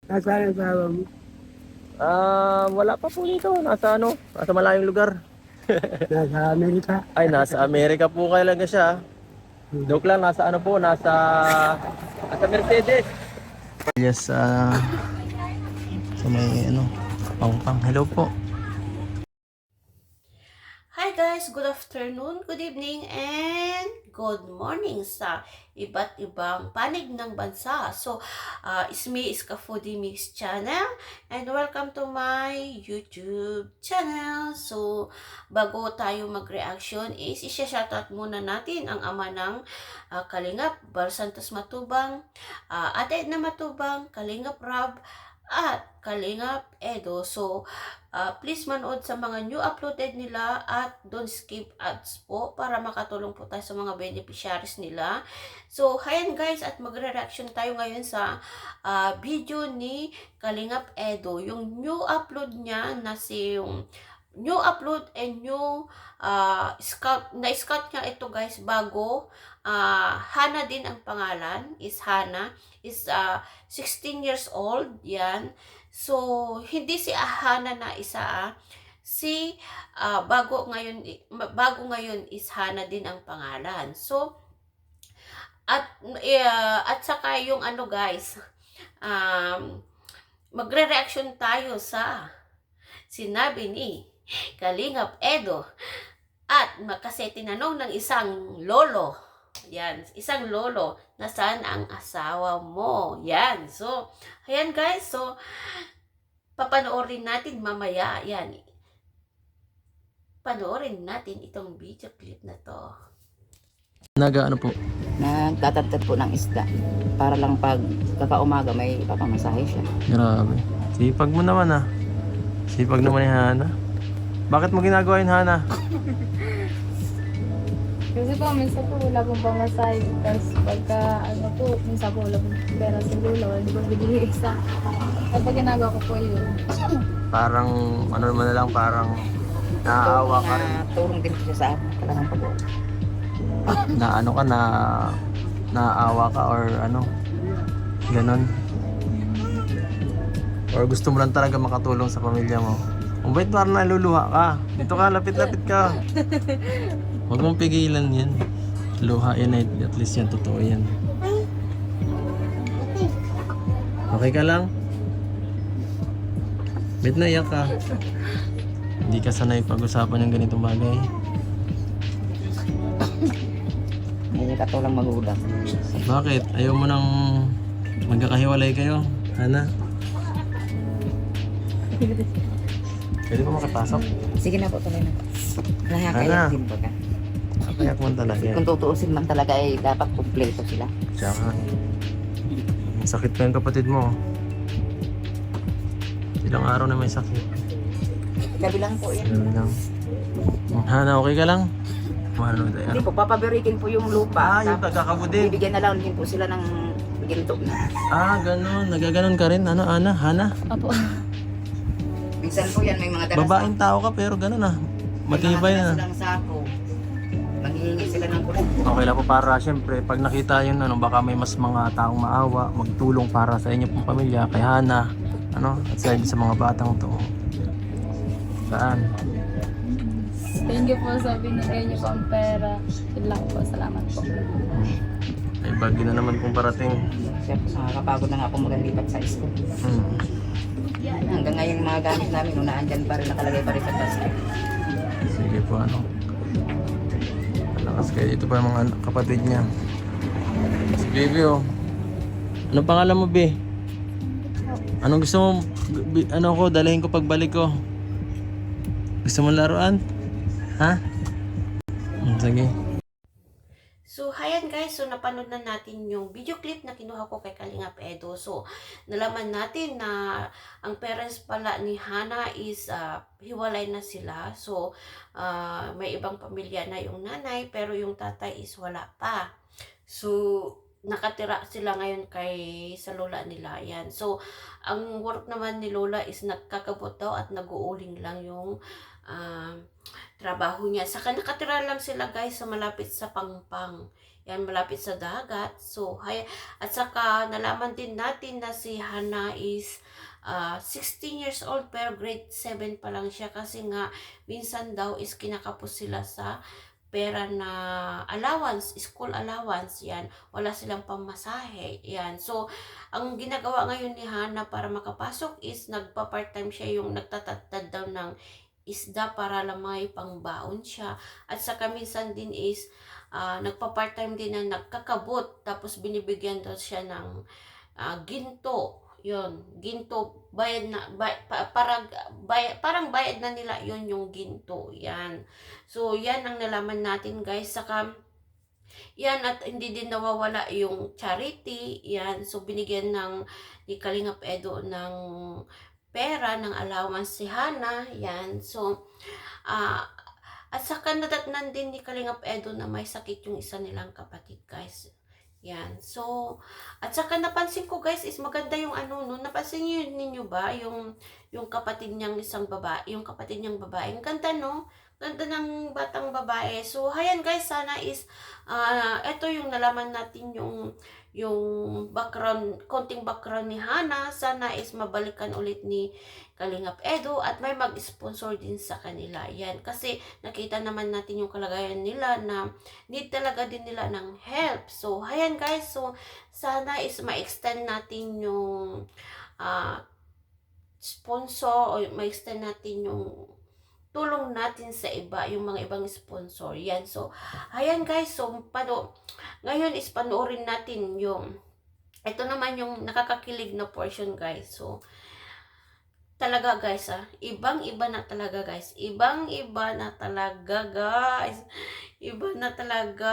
Nasaan ang asawa mo? Wala pa po dito. Nasa ano? Nasa malayong lugar. Nasa Amerika. Ay, nasa Amerika po talaga siya. Joke lang, nasa ano po? Nasa Mercedes. Yes, sa may ano, Pangpang. Hello po. Hi guys, good afternoon, good evening, and good morning sa iba't ibang panig ng bansa. So, it's me, Iska Foodie Mix Channel, and welcome to my YouTube channel. So, bago tayo mag-reaction is isya-shoutout muna natin ang ama ng Kalingap, Bar Santos Matubang, Ate Edna Matubang, Kalingap Rab, at Kalingap Edo. So, please manood sa mga new uploaded nila at don't skip ads po para makatulong po tayo sa mga beneficiaries nila. So, hayan guys, at magre-reaction tayo ngayon sa video ni Kalingap Edo. Yung new upload niya na yung new upload and new na-scout niya ito guys bago. Hana din ang pangalan, is Hana, is 16 years old, yan. So, hindi si Hana na isa, si bago ngayon is Hana din ang pangalan. So, at saka yung ano guys, magre-reaction tayo sa sinabi ni Kalingap Edo at kasi tinanong ng isang lolo. Yan, isang lolo, nasaan ang asawa mo? Yan. So, ayan guys. So, papanoorin natin mamaya. Yan. Panoorin natin itong video clip na to. Ano po? Nagtatagtad po ng isda para lang pag kakaumaga may papamasahe siya. Grabe. Sipag mo naman Sipag naman ni Hana. Bakit mo ginagawa yun, Hana? Kasi po, minsan po wala pong pamasahe. Tapos pagka, ano po, minsan po wala pong pera sa lula. Hindi po bibigay isa. Kapag ginagawa ko po yun. Parang, ano naman na lang, parang naaawa ka rin. Tulong din po siya sa akin. Kailangan po. Na ano ka, naaawa ka or ano, ganon. Or gusto mo lang talaga makatulong sa pamilya mo. Kung ba't parang naluluha ka? Dito ka, lapit-lapit ka. Huwag mong pigilan yan. Luha yan, at least yan, totoo yan. Okay ka lang? Ba't naiyak ka? Hindi ka sanay pag-usapan ng ganitong bagay. Hindi katulang magulang. Bakit? Ayaw mo nang magkakahiwalay kayo, Hana? Pwede ba makapasok? Sige na po, tuloy na po. Ano? Nakakayak din po ka. Kayak mo talaga yan. Kung tutuusin man talaga ay dapat kumpleto sila. Tsaka, sakit pa yung kapatid mo. Ilang araw na may sakit. Gabi lang po yan. Ano lang. Hana, okay ka lang? Ano tayo? Hindi po, papaberikin po yung lupa. Yung Tapos pagkakabudin. bibigyan na lang din po sila ng ginto na. Ganun. Nagaganon ka rin. Ano, Ana? Hana? Opo. Minsan po yan, may mga darasa. Babaeng tao ka pero ganun Matibay na. Silang sako. Manghihingi sila ng kulit. Okay lang po para siyempre pag nakita yun baka may mas mga taong maawa, magtulong para sa inyo pong pamilya, kay Hana, at sa mga batang to. Saan? Thank you po sa binigay niyo po ang pera. Yun lang po. Salamat po. May bagyo na naman pong parating. Siyempre, nakakapagod na nga po maglipat sa school. Hanggang ngayon yung mga gamit namin, naandyan pa rin, nakalagay pa rin sa basket. Sige po, malakas kayo. Dito pa yung mga kapatid niya. Si Baby, Anong pangalan mo, Be? Anong gusto mo, dalhin ko pagbalik ko? Gusto mo laruan? Ha? Sige. So, hayan guys, so napanood na natin yung video clip na kinuha ko kay Kalingap Edo. So, nalaman natin na ang parents pala ni Hana is hiwalay na sila. So, may ibang pamilya na yung nanay, pero yung tatay is wala pa. So, nakatira sila ngayon sa lola nila. Yan. So, ang work naman ni lola is nagkakabot daw at nag-uuling lang yung trabaho niya. Saka nakatira lang sila guys sa malapit sa Pangpang. Yan, malapit sa dagat. So, at saka nalaman din natin na si Hana is 16 years old pero grade 7 pa lang siya kasi nga minsan daw is kinakapos sila sa pera na allowance, school allowance, yan. Wala silang pamasahe, yan. So, ang ginagawa ngayon ni Hana para makapasok is nagpa-part-time siya, yung nagtatatad daw ng isda para lang may pangbaon siya. At saka minsan din is nagpa-part-time din na nagkakabot, tapos binibigyan daw siya ng ginto. Yun, ginto, bayad na, parang bayad na nila yun yung ginto. Yan. So, yan ang nalaman natin, guys. Saka, yan, at hindi din nawawala yung charity. Yan. So, binigyan ni Kalingap Edo ng pera, ng allowance si Hana. Yan. So, at saka nadatnan din ni Kalingap Edo na may sakit yung isa nilang kapatid, guys. Yan. So, at saka napansin ko, guys, is maganda yung napansin ninyo ba yung kapatid niyang isang babae, yung kapatid niyang babae. Ang ganda, no? Ganda ng batang babae. So, hayan, guys, sana is ito yung nalaman natin yung background, konting background ni Hana. Sana is mabalikan ulit ni Kalingap Edo at may mag-sponsor din sa kanila. Yan. Kasi nakita naman natin yung kalagayan nila na need talaga din nila ng help. So, hayan, guys. So, sana is ma-extend natin yung sponsor o ma-extend natin yung tulong natin sa iba, yung mga ibang sponsor. Yan. So, ayan, guys. So, ngayon is panoorin natin ito naman yung nakakakilig na portion, guys. So, talaga, guys, ibang-iba na talaga, guys. Ibang-iba na talaga, guys. Iba na talaga.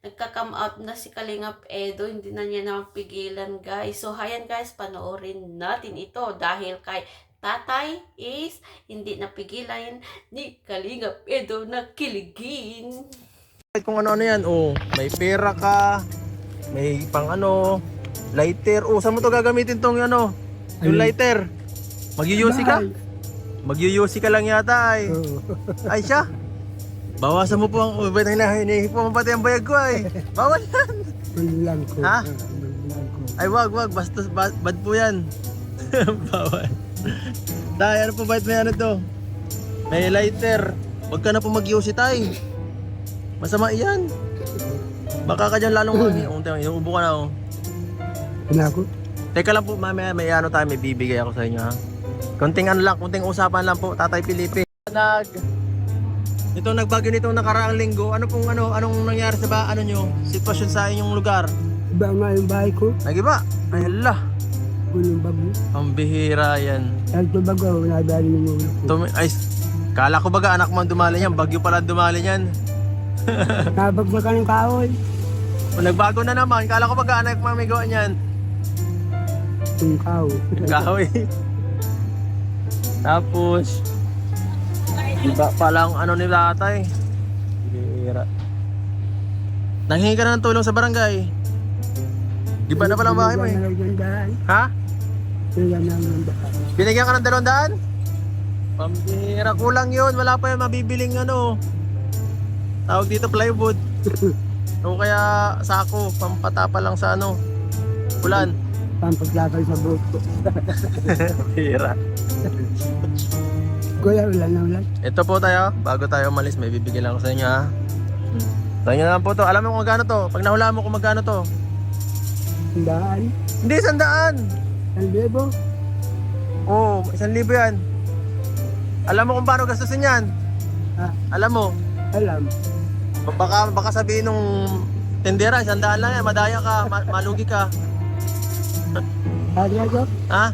Nagka-come out na si Kalingap Edo. Hindi na niya naman pigilan, guys. So, ayan, guys, panoorin natin ito dahil kay tatay is hindi napigilan ni Kalingap Edo na kiligin. Kung ano-ano yan, may pera ka, may pang lighter. Saan mo to gagamitin tong yung lighter? Mag-UC ka? Mag-UC ka lang yata ay. Ay siya. Bawasan mo po ang hinihingi po mo pati ang bayag ko ay. Bawal yan. Bilang ko. Ha? Bilang ko. Ay wag, basta bad po yan. Bawal. Tay, ano po bait may to? May lighter. Wag ka na po mag-UC tay. Masama yan. Baka ka dyan lalong inuubo ka na Pinako. Teka lang po, mamaya may tayo, may bibigay ako sa inyo ha. Konting konting usapan lang po, Tatay Felipe. Ito nagbagyo nitong nakaraang linggo. Anong nangyari sa nyo? Sitwasyon sa inyong lugar? Iba nga yung bahay ko. Nagiba? Ay hala. Unong bago. Ang bihira yan. Kahit yung bago, nadali yung ulo ko. Ay, kala ko baga anak mo ang dumali yan. Bagyo pala dumali yan. Nabagbakan ng kahoy. Nagbago na naman. Kala ko baga anak mo may gawa niyan. Yung kahoy. Kahoy. Tapos iba palang ni tatay. Bihira. Nanghingi ka na ng tulong sa barangay. Iba na palang bahay mo eh. Ha? Binigyan ka ng 200? Pambihira. Kulang yun. Wala pa yung mabibiling tawag dito plywood. O kaya sako. Pampatapa lang sa ulan. Pampaglakal sa buhok ko. Bihira. Kuya, ulan na ulan. Ito po tayo. Bago tayo umalis, may bibigyan lang ako sa inyo ha. Sa inyo naman po to. Alam mo kung magkano to? Pag nahulaan mo kung magkano to? 100. Hindi, 100! 1,000. Oo, 1,000 yan. Alam mo kung paano gastusin yan? Ha? Alam mo? Alam. Baka sabihin nung tendera, 100 lang yan, madaya ka, malugi ka. Akin na ko? Ha?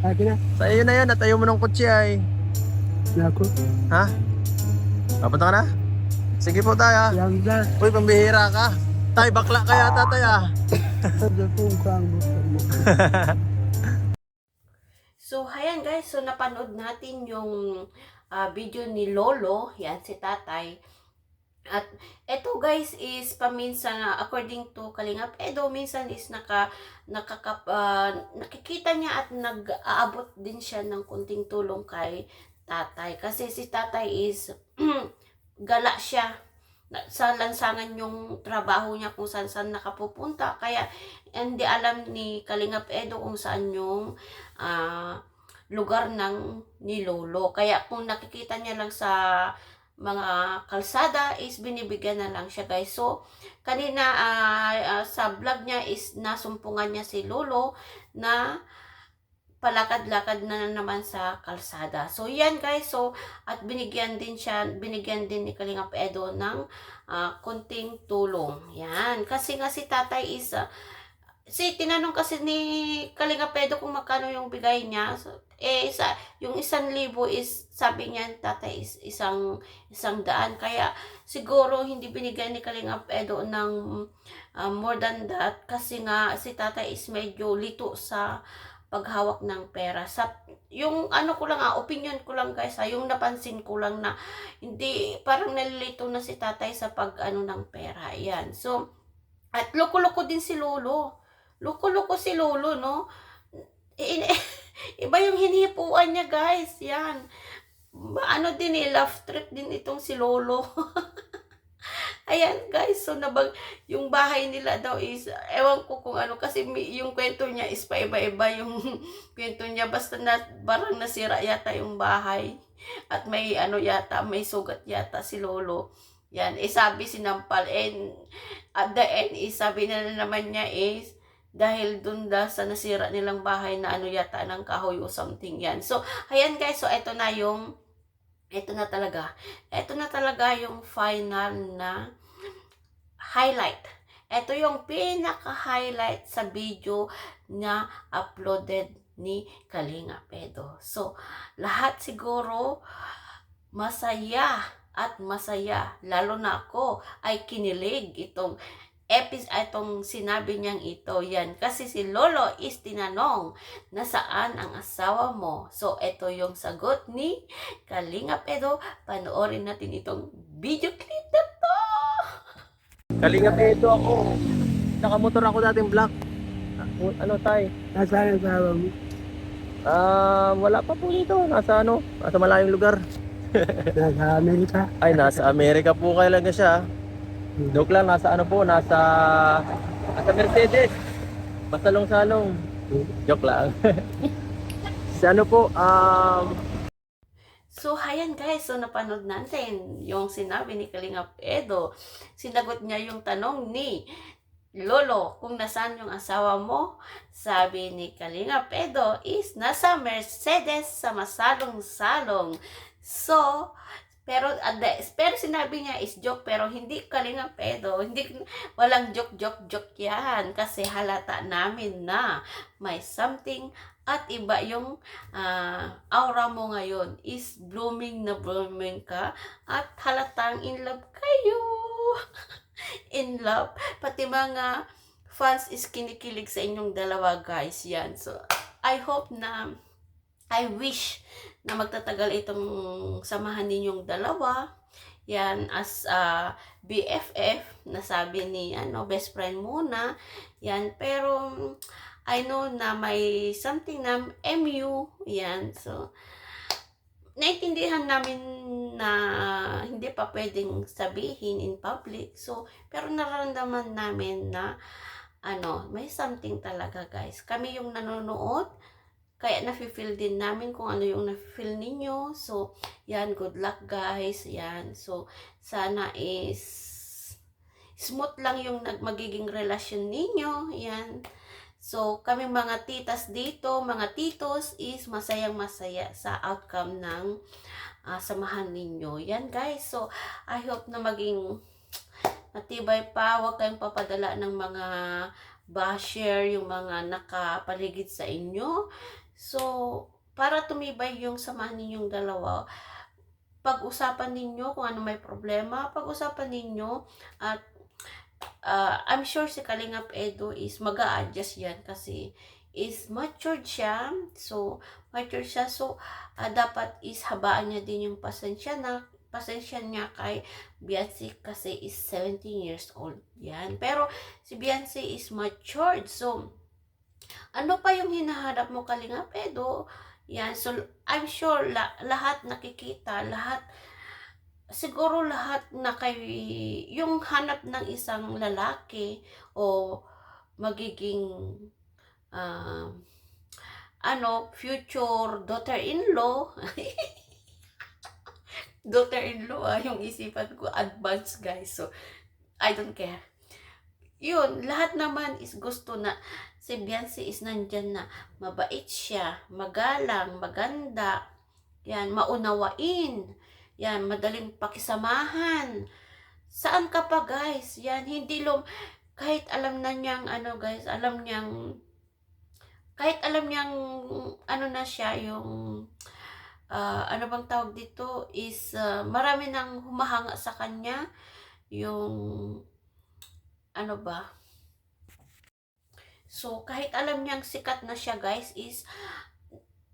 Akin na. Sa iyo na yan, at ayaw mo ng kutsi ay. Nako. Ha? Papunta ka na? Sige po tayo ha. Yang na. Uy, pambihira ka. Tay, bakla ka yata tay ha. Sabi ko ang gusto mo. So, ayan, guys. So, napanood natin yung video ni Lolo. Yan, si tatay. At eto, guys, is paminsan, according to Kalingap Edo, minsan is nakikita niya at nag-aabot din siya ng kunting tulong kay tatay. Kasi si tatay is gala siya. sa lansangan yung trabaho niya kung saan saan nakapupunta. Kaya hindi alam ni Kalingap Edo kung saan yung lugar ni Lolo. Kaya kung nakikita niya lang sa mga kalsada is binibigyan na lang siya, guys. So kanina sa vlog niya is nasumpungan niya si Lolo na palakad-lakad na naman sa kalsada. So yan, guys. So at binigyan din ni Kalingap Edo ng konting tulong. Yan. Kasi nga si tatay is tinanong kasi ni Kalingap Edo kung magkano yung bigay niya. So, yung 1,000 is, sabi niya, tatay is isang daan. Kaya siguro hindi binigay ni Kalingap Edo ng more than that. Kasi nga si tatay is medyo lito sa paghawak ng pera. Yung ko lang, opinion ko lang, guys, yung napansin ko lang na hindi, parang nalilito na si tatay sa ng pera. Yan. So, at loko-loko din si Lolo. Loko-loko si Lolo, no? Iba yung hinihipuan niya, guys. Yan. Din love trip din itong si Lolo. Ayan, guys, so yung bahay nila daw is, ewan ko kung kasi yung kwento niya is paiba-iba yung kwento niya, basta parang nasira yata yung bahay, at may may sugat yata si Lolo. Yan, sabi sinampal, and at the end, sabi na naman niya is, dahil dun sa nasira nilang bahay na yata ng kahoy o something yan. So, ayan, guys, so ito na talaga yung final na highlight. Ito yung pinaka-highlight sa video na uploaded ni Kalingap Edo. So, lahat siguro masaya at masaya. Lalo na ako ay kinilig itong sinabi niyang ito. Yan. Kasi si Lolo is tinanong, nasaan ang asawa mo? So, ito yung sagot ni Kalingap Edo. Panoorin natin itong video clip na to. Kalingap Edo ako. Nakamotor ako dating black. Tay? Nasaan ang asawa mo? Wala pa po dito. Nasa malayong lugar. Nasa Amerika. Ay, nasa Amerika po kailan siya. Joke lang, nasa Mercedes. Masalong-salong. Joke lang. So, ayan, guys. So, napanood natin yung sinabi ni Kalingap Edo. Sinagot niya yung tanong ni Lolo kung nasaan yung asawa mo. Sabi ni Kalingap Edo is nasa Mercedes sa masalong-salong. So, pero sinabi niya is joke, pero hindi Kalingap Edo, walang joke yan, kasi halata namin na may something at iba yung aura mo ngayon is blooming ka at halatang in love kayo. In love, pati mga fans is kinikilig sa inyong dalawa, guys. Yan. So, I wish na magtatagal itong samahan ninyong dalawa. Yan, as BFF, nasabi ni best friend muna. Yan, pero I know na may something na MU. Yan, so naintindihan namin na hindi pa pwedeng sabihin in public. So, pero nararamdaman namin na may something talaga, guys. Kami yung nanonood, kaya nafe-feel din namin kung ano yung nafe-feel ninyo. So, yan, good luck, guys. Yan. So, sana is smooth lang yung magiging relasyon ninyo. Yan. So, kami mga titas dito, mga titos is masayang-masaya sa outcome ng samahan ninyo. Yan, guys. So, I hope na maging matibay pa. Huwag kayong papadala ng mga basher, yung mga nakapaligid sa inyo. So, para tumibay yung samahan ninyong dalawa, pag-usapan ninyo kung ano may problema, pag-usapan ninyo, at I'm sure si Kalingap Edo is mag-a-adjust yan kasi is matured siya. So, dapat is habaan niya din yung pasensya niya kay Beyonce kasi is 17 years old. Yan. Pero si Beyonce is matured. So, ano pa yung hinahanap mo, Kalingap Edo? Yan. So, I'm sure lahat nakikita, lahat siguro lahat na yung hanap ng isang lalaki o magiging ah, future daughter-in-law. Daughter-in-law, yung isipan ko, advance guys. So, I don't care. Yun, lahat naman is gusto na si Beyonce is nandyan na mabait siya, magalang, maganda, yan, maunawain, yan, madaling pakisamahan. Saan ka pa guys? Yan, hindi kahit alam na niyang, guys, kahit alam niyang, na siya, yung, ano bang tawag dito, is, marami nang humahanga sa kanya, yung, so, kahit alam niyang sikat na siya, guys, is,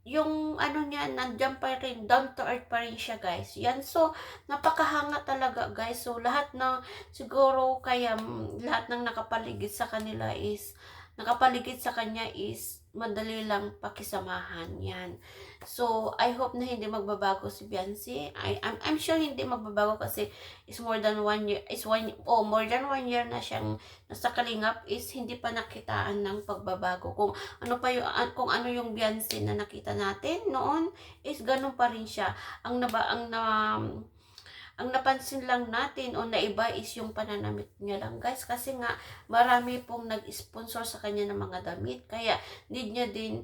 yung niya, nandiyan pa rin, down to earth pa rin siya, guys. Yan, so, napakahanga talaga, guys. So, lahat ng, siguro, kaya, lahat ng nakapaligid sa kanya is, madali lang pakisamahan, yan. So, I hope na hindi magbabago si Beyonce. I'm sure hindi magbabago kasi is more than 1 year, more than 1 year na siyang nasa kalingap, is hindi pa nakitaan ng pagbabago. Kung ano yung Beyonce na nakita natin noon, is ganun pa rin siya. Ang napansin lang natin o naiba is yung pananamit niya lang, guys. Kasi nga, marami pong nag-sponsor sa kanya ng mga damit. Kaya, need niya din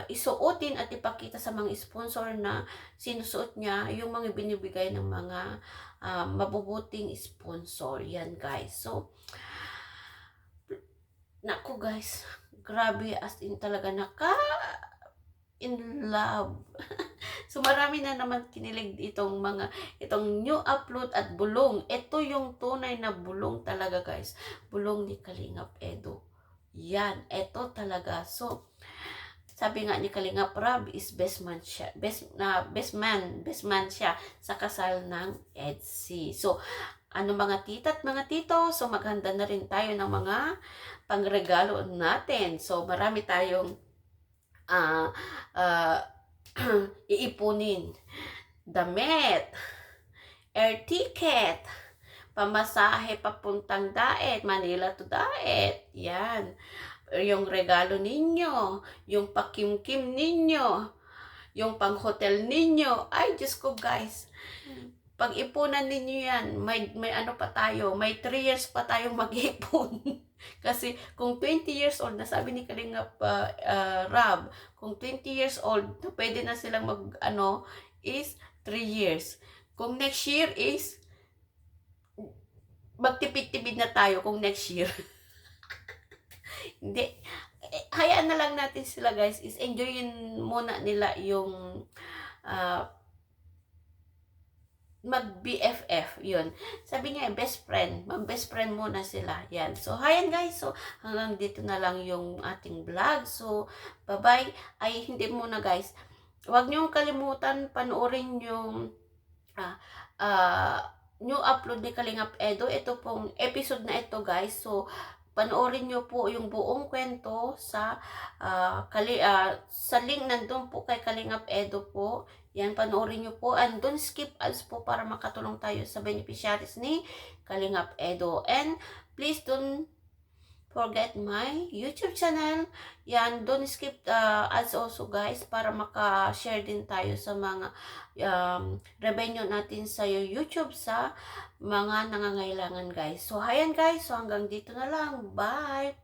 isuotin at ipakita sa mga sponsor na sinusuot niya yung mga binibigay ng mga mabubuting sponsor. Yan, guys. So, naku, guys. Grabe, as in talaga in love. So, marami na naman kinilig itong new upload at bulong. Ito yung tunay na bulong talaga, guys. Bulong ni Kalingap Edo. Yan, ito talaga. So, sabi nga ni Kalingap Rab is best man siya. Best man siya sa kasal ng EDC. So, mga tita at mga tito, so maghanda na rin tayo ng mga pangregalo natin. So, marami tayong iipunin. Damit, air ticket, pamasahe papuntang Daet, Manila to Daet. Yan. Yung regalo ninyo, yung pakimkim ninyo, yung pang-hotel ninyo. Ay, Diyos ko, guys. Pag-ipunan ninyo yan, may pa tayo, may 3 years pa tayong mag-ipon. Kasi kung 20 years old, nasabi ni Kalingap Rab, kung 20 years old, pwede na silang is 3 years. Kung next year is, magtipid-tipid na tayo kung next year. Hindi. Hayaan na lang natin sila, guys, is enjoyin muna nila yung mag-BFF, yun. Sabi niya, best friend. Mag-best friend muna sila. Yan. So, hayan guys. So, hanggang dito na lang yung ating vlog. So, bye-bye. Ay, hindi muna guys. Huwag niyong kalimutan panoorin yung new upload ni Kalingap Edo. Ito pong episode na ito, guys. So, panoorin niyo po yung buong kwento sa link nandun po kay Kalingap Edo po. Yan, panoorin nyo po. And don't skip ads po para makatulong tayo sa beneficiaries ni Kalingap Edo. And please don't forget my YouTube channel. Yan, don't skip ads also, guys, para maka-share din tayo sa mga revenue natin sa YouTube sa mga nangangailangan, guys. So, hayan guys. So, hanggang dito na lang. Bye!